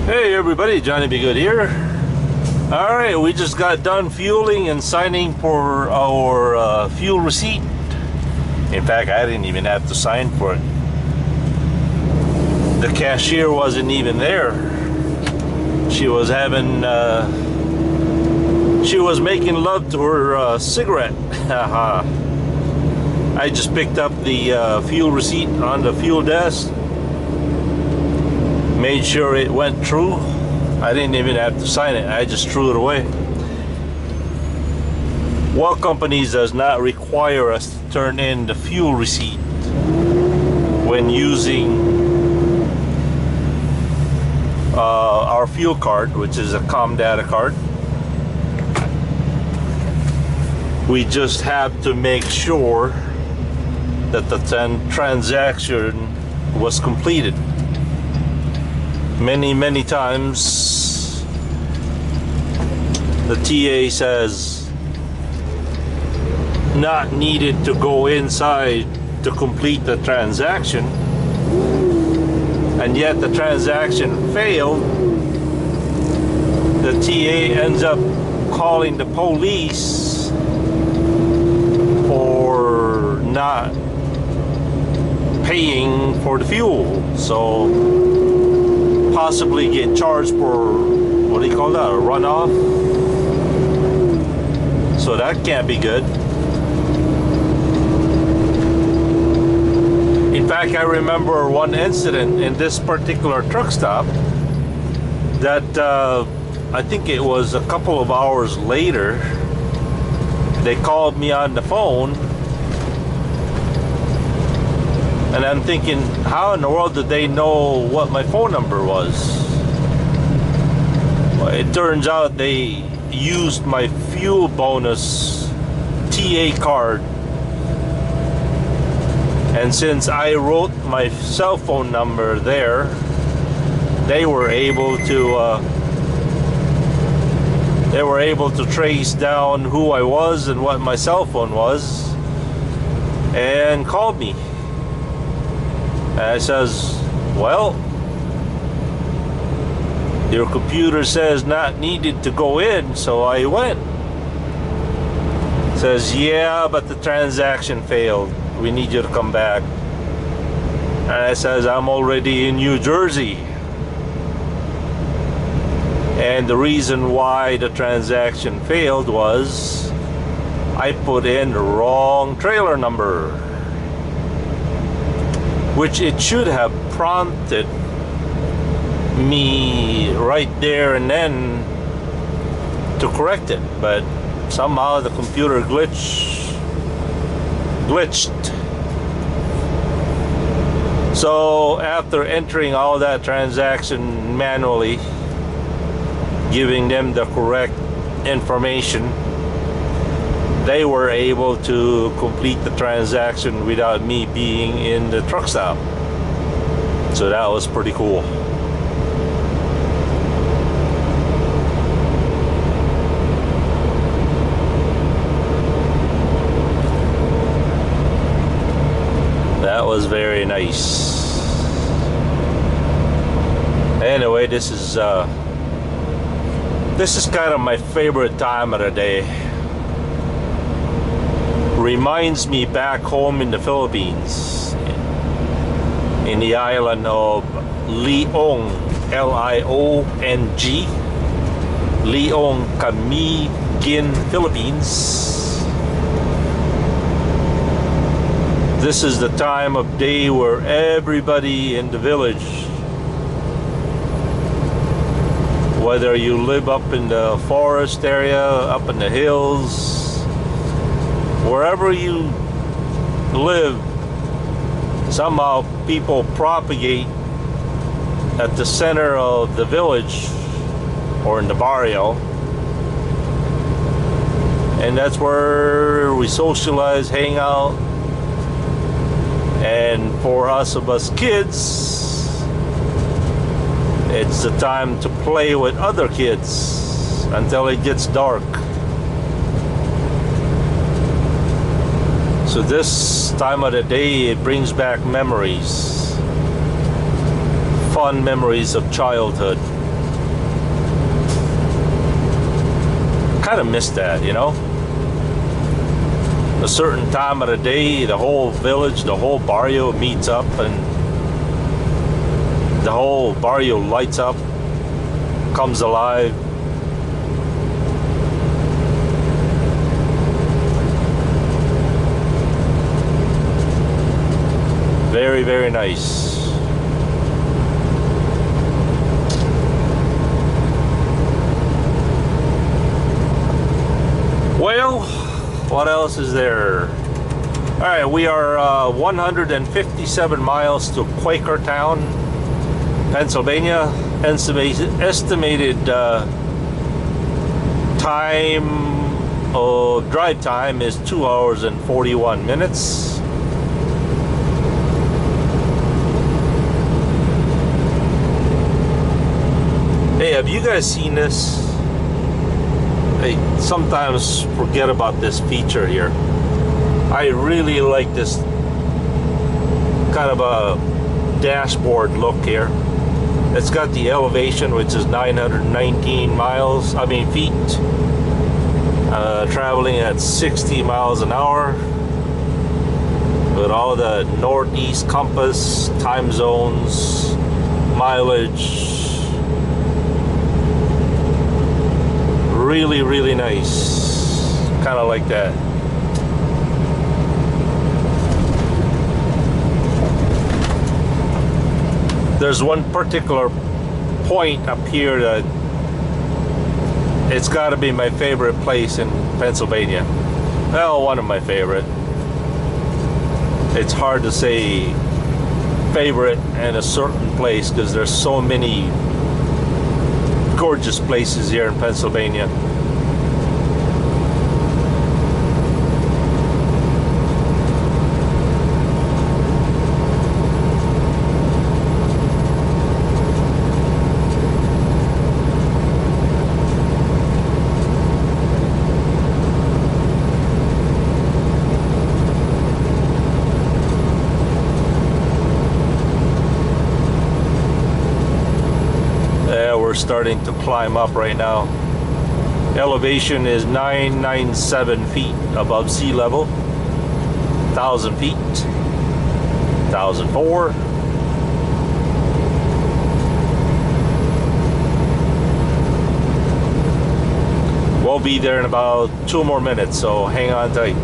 Hey everybody, Johnny Be Good here. Alright, we just got done fueling and signing for our fuel receipt. In fact, I didn't even have to sign for it. The cashier wasn't even there. She was having, she was making love to her cigarette. I just picked up the fuel receipt on the fuel desk. Made sure it went through. I didn't even have to sign it. I just threw it away. Well, companies does not require us to turn in the fuel receipt when using our fuel card, which is a COM data card. We just have to make sure that the transaction was completed. Many times the TA says not needed to go inside to complete the transaction, and yet the transaction failed. The TA ends up calling the police for not paying for the fuel, so possibly get charged for, what do you call that, a runoff? So that can't be good. In fact, I remember one incident in this particular truck stop that I think it was a couple of hours later. They called me on the phone, and I'm thinking, how in the world did they know what my phone number was? Well, it turns out they used my fuel bonus TA card. And since I wrote my cell phone number there, they were able to trace down who I was and what my cell phone was, and called me. And I says, well, your computer says not needed to go in, so I went. Says, yeah, but the transaction failed. We need you to come back. And I says, I'm already in New Jersey. And the reason why the transaction failed was I put in the wrong trailer number, which it should have prompted me right there and then to correct it, but somehow the computer glitched. So after entering all that transaction manually, giving them the correct information, they were able to complete the transaction without me being in the truck stop. So that was pretty cool. That was very nice. Anyway, this is kind of my favorite time of the day. Reminds me back home in the Philippines, in the island of Leong, L-I-O-N-G, Leong, Camiguin, Philippines. This is the time of day where everybody in the village, whether you live up in the forest area, up in the hills, wherever you live, somehow people propagate at the center of the village or in the barrio, and that's where we socialize, hang out. And for us kids, it's the time to play with other kids until it gets dark. So this time of the day, it brings back memories, fun memories of childhood. kind of miss that, you know. A certain time of the day, the whole village, the whole barrio meets up, and the whole barrio lights up, comes alive. Very, very nice. Well, what else is there? Alright, we are 157 miles to Quakertown, Pennsylvania. Estimated drive time is 2 hours and 41 minutes. Hey, have you guys seen this? I sometimes forget about this feature here. I really like this kind of a dashboard look here. It's got the elevation, which is 919 feet, traveling at 60 miles an hour, with all the northeast compass, time zones, mileage. Really, really nice. Kind of like that. There's one particular point up here that it's got to be my favorite place in Pennsylvania. Well, one of my favorite. It's hard to say favorite in a certain place because there's so many gorgeous places here in Pennsylvania. Starting to climb up right now. Elevation is 997 feet above sea level. 1,000 feet. 1,004. We'll be there in about 2 more minutes, so hang on tight.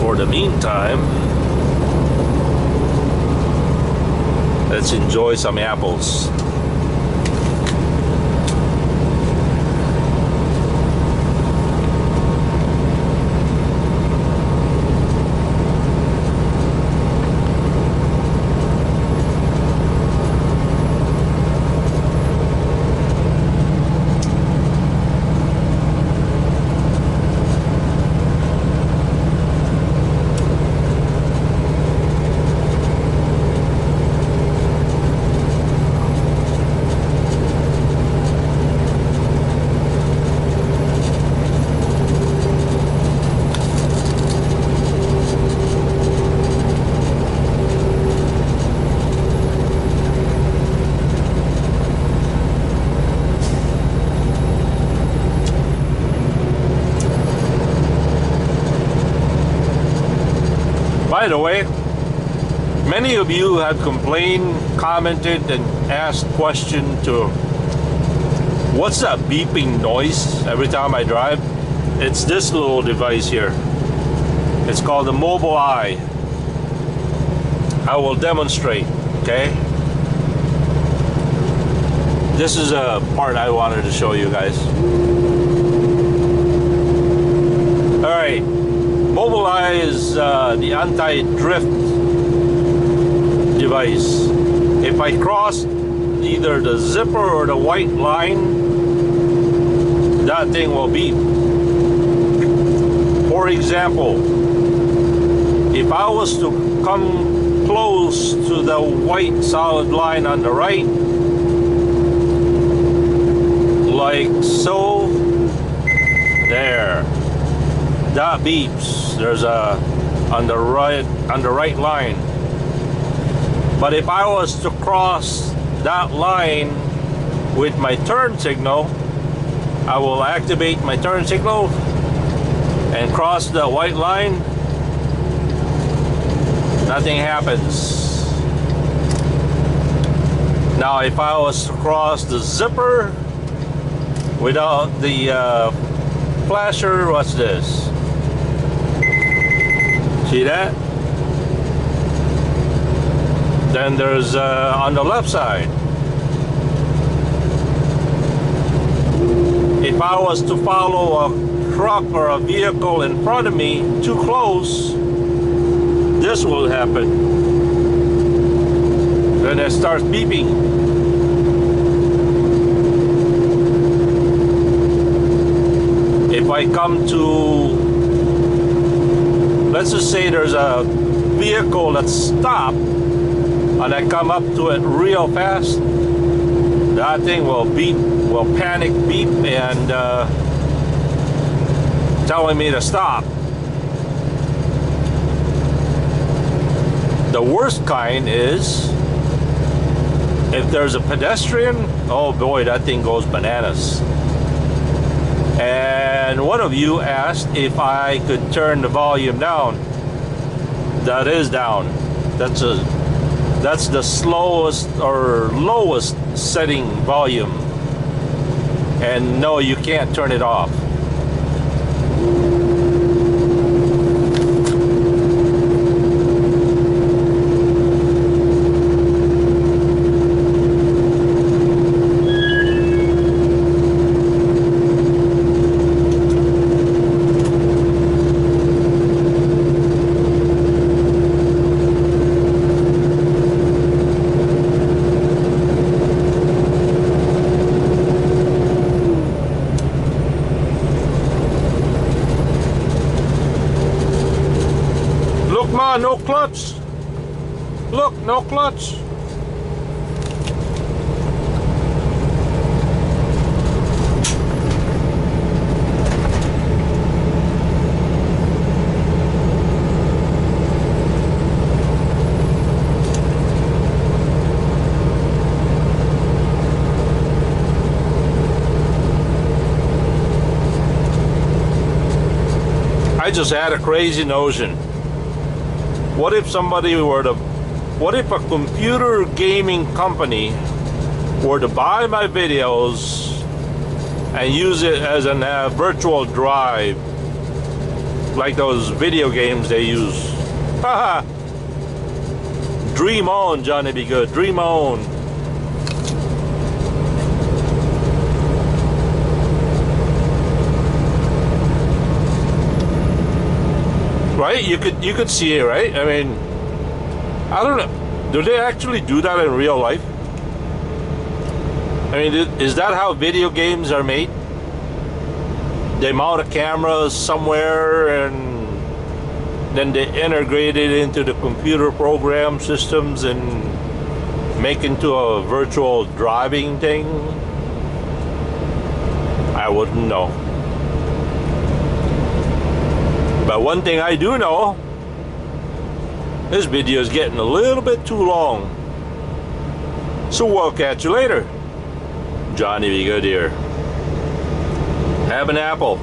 For the meantime, let's enjoy some apples. By the way, many of you have complained, commented, and asked questions to what's that beeping noise every time I drive? It's this little device here. It's called the Mobile Eye. I will demonstrate, okay? This is a part I wanted to show you guys. Alright. Mobile Eye is the anti-drift device. If I cross either the zipper or the white line, that thing will beep. For example, if I was to come close to the white solid line on the right, like so, there, that beeps. There's a on the right line. But if I was to cross that line with my turn signal, I will activate my turn signal and cross the white line. Nothing happens. Now if I was to cross the zipper without the flasher, what's this? See that? Then there's on the left side. If I was to follow a truck or a vehicle in front of me too close, this will happen. Then it starts beeping. If I come to, let's just say there's a vehicle that's stopped and I come up to it real fast, that thing will beep, will panic beep and telling me to stop. The worst kind is if there's a pedestrian, oh boy, that thing goes bananas. And one of you asked if I could turn the volume down. That is down. That's the slowest or lowest setting volume. And no, you can't turn it off. No clutch. Look, no clutch. I just had a crazy notion. What if somebody were to, what if a computer gaming company were to buy my videos and use it as a virtual drive, like those video games they use? Haha! Dream on, Johnny Be Good, dream on. Right? You could see it, right? I mean, I don't know. Do they actually do that in real life? I mean, is that how video games are made? They mount a camera somewhere and then they integrate it into the computer program systems and make into a virtual driving thing? I wouldn't know. But one thing I do know, this video is getting a little bit too long. So we'll catch you later. Johnny Be Good here. Have an apple.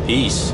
Peace.